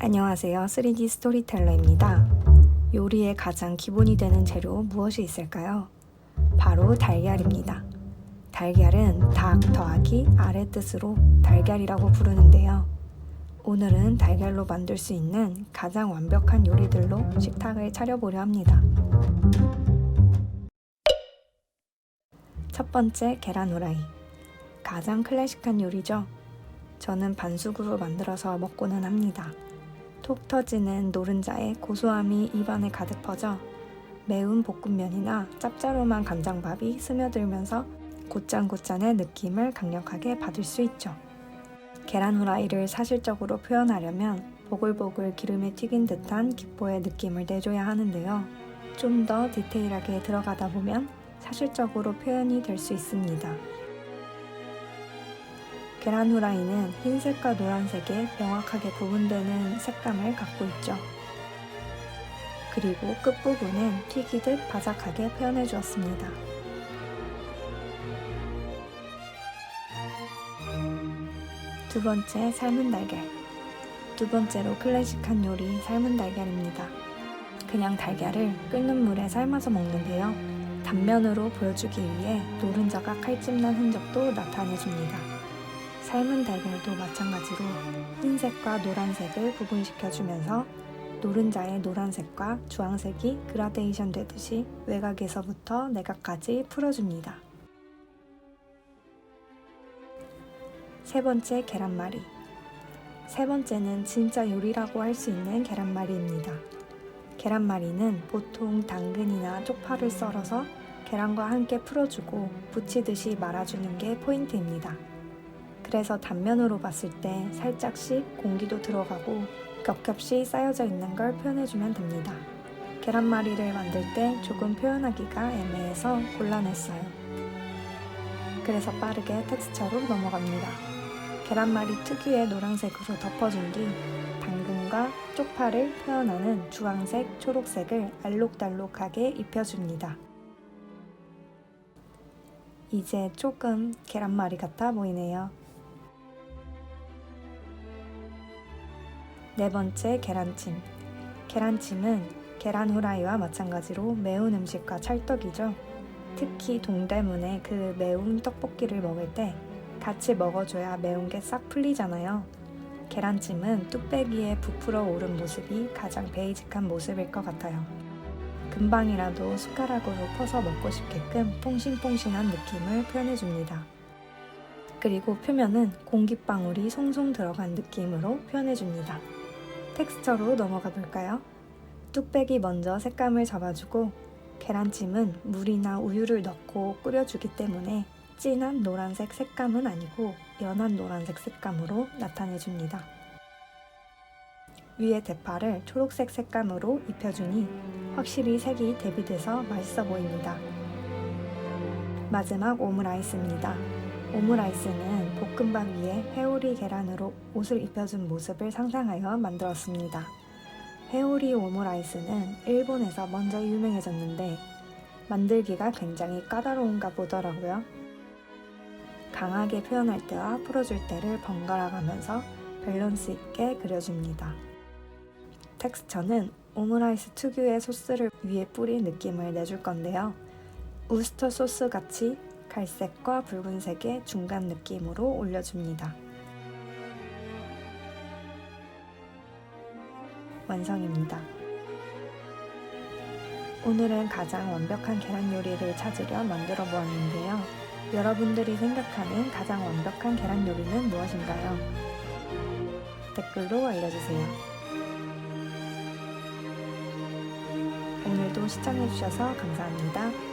안녕하세요. 3D 스토리텔러입니다. 요리의 가장 기본이 되는 재료 무엇이 있을까요? 바로 달걀입니다. 달걀은 닭 더하기 알의 뜻으로 달걀이라고 부르는데요. 오늘은 달걀로 만들 수 있는 가장 완벽한 요리들로 식탁을 차려보려 합니다. 첫 번째, 계란 후라이. 가장 클래식한 요리죠. 저는 반숙으로 만들어서 먹고는 합니다. 톡 터지는 노른자의 고소함이 입안에 가득 퍼져 매운 볶음면이나 짭짤한 간장밥이 스며들면서 곧짠곧짠의 느낌을 강력하게 받을 수 있죠. 계란 후라이를 사실적으로 표현하려면 보글보글 기름에 튀긴 듯한 기포의 느낌을 내줘야 하는데요. 좀 더 디테일하게 들어가다 보면 사실적으로 표현이 될 수 있습니다. 계란 후라이는 흰색과 노란색에 명확하게 구분되는 색감을 갖고 있죠. 그리고 끝부분은 튀기듯 바삭하게 표현해 주었습니다. 두 번째, 삶은 달걀. 두 번째로 클래식한 요리 삶은 달걀입니다. 그냥 달걀을 끓는 물에 삶아서 먹는데요. 단면으로 보여주기 위해 노른자가 칼집난 흔적도 나타내줍니다. 삶은 달걀도 마찬가지로 흰색과 노란색을 구분시켜주면서 노른자의 노란색과 주황색이 그라데이션 되듯이 외곽에서부터 내각까지 풀어줍니다. 세 번째, 계란말이. 세 번째는 진짜 요리라고 할 수 있는 계란말이입니다. 계란말이는 보통 당근이나 쪽파를 썰어서 계란과 함께 풀어주고 부치듯이 말아주는 게 포인트입니다. 그래서 단면으로 봤을 때 살짝씩 공기도 들어가고 겹겹이 쌓여져 있는 걸 표현해주면 됩니다. 계란말이를 만들 때 조금 표현하기가 애매해서 곤란했어요. 그래서 빠르게 텍스처로 넘어갑니다. 계란말이 특유의 노란색으로 덮어준 뒤 당근과 쪽파를 표현하는 주황색, 초록색을 알록달록하게 입혀줍니다. 이제 조금 계란말이 같아 보이네요. 네 번째, 계란찜. 계란찜은 계란 후라이와 마찬가지로 매운 음식과 찰떡이죠. 특히 동대문의 그 매운 떡볶이를 먹을 때 같이 먹어줘야 매운 게 싹 풀리잖아요. 계란찜은 뚝배기에 부풀어 오른 모습이 가장 베이직한 모습일 것 같아요. 금방이라도 숟가락으로 퍼서 먹고 싶게끔 퐁신퐁신한 느낌을 표현해줍니다. 그리고 표면은 공기방울이 송송 들어간 느낌으로 표현해줍니다. 텍스처로 넘어가 볼까요? 뚝배기 먼저 색감을 잡아주고 계란찜은 물이나 우유를 넣고 끓여주기 때문에 진한 노란색 색감은 아니고 연한 노란색 색감으로 나타내줍니다. 위에 대파를 초록색 색감으로 입혀주니 확실히 색이 대비돼서 맛있어 보입니다. 마지막, 오므라이스입니다. 오므라이스는 볶음밥 위에 회오리 계란으로 옷을 입혀준 모습을 상상하여 만들었습니다. 회오리 오므라이스는 일본에서 먼저 유명해졌는데 만들기가 굉장히 까다로운가 보더라고요. 강하게 표현할 때와 풀어줄 때를 번갈아 가면서 밸런스 있게 그려줍니다. 텍스처는 오므라이스 특유의 소스를 위에 뿌린 느낌을 내줄 건데요. 우스터 소스 같이 갈색과 붉은색의 중간 느낌으로 올려줍니다. 완성입니다. 오늘은 가장 완벽한 계란 요리를 찾으려 만들어 보았는데요. 여러분들이 생각하는 가장 완벽한 계란 요리는 무엇인가요? 댓글로 알려주세요. 오늘도 시청해주셔서 감사합니다.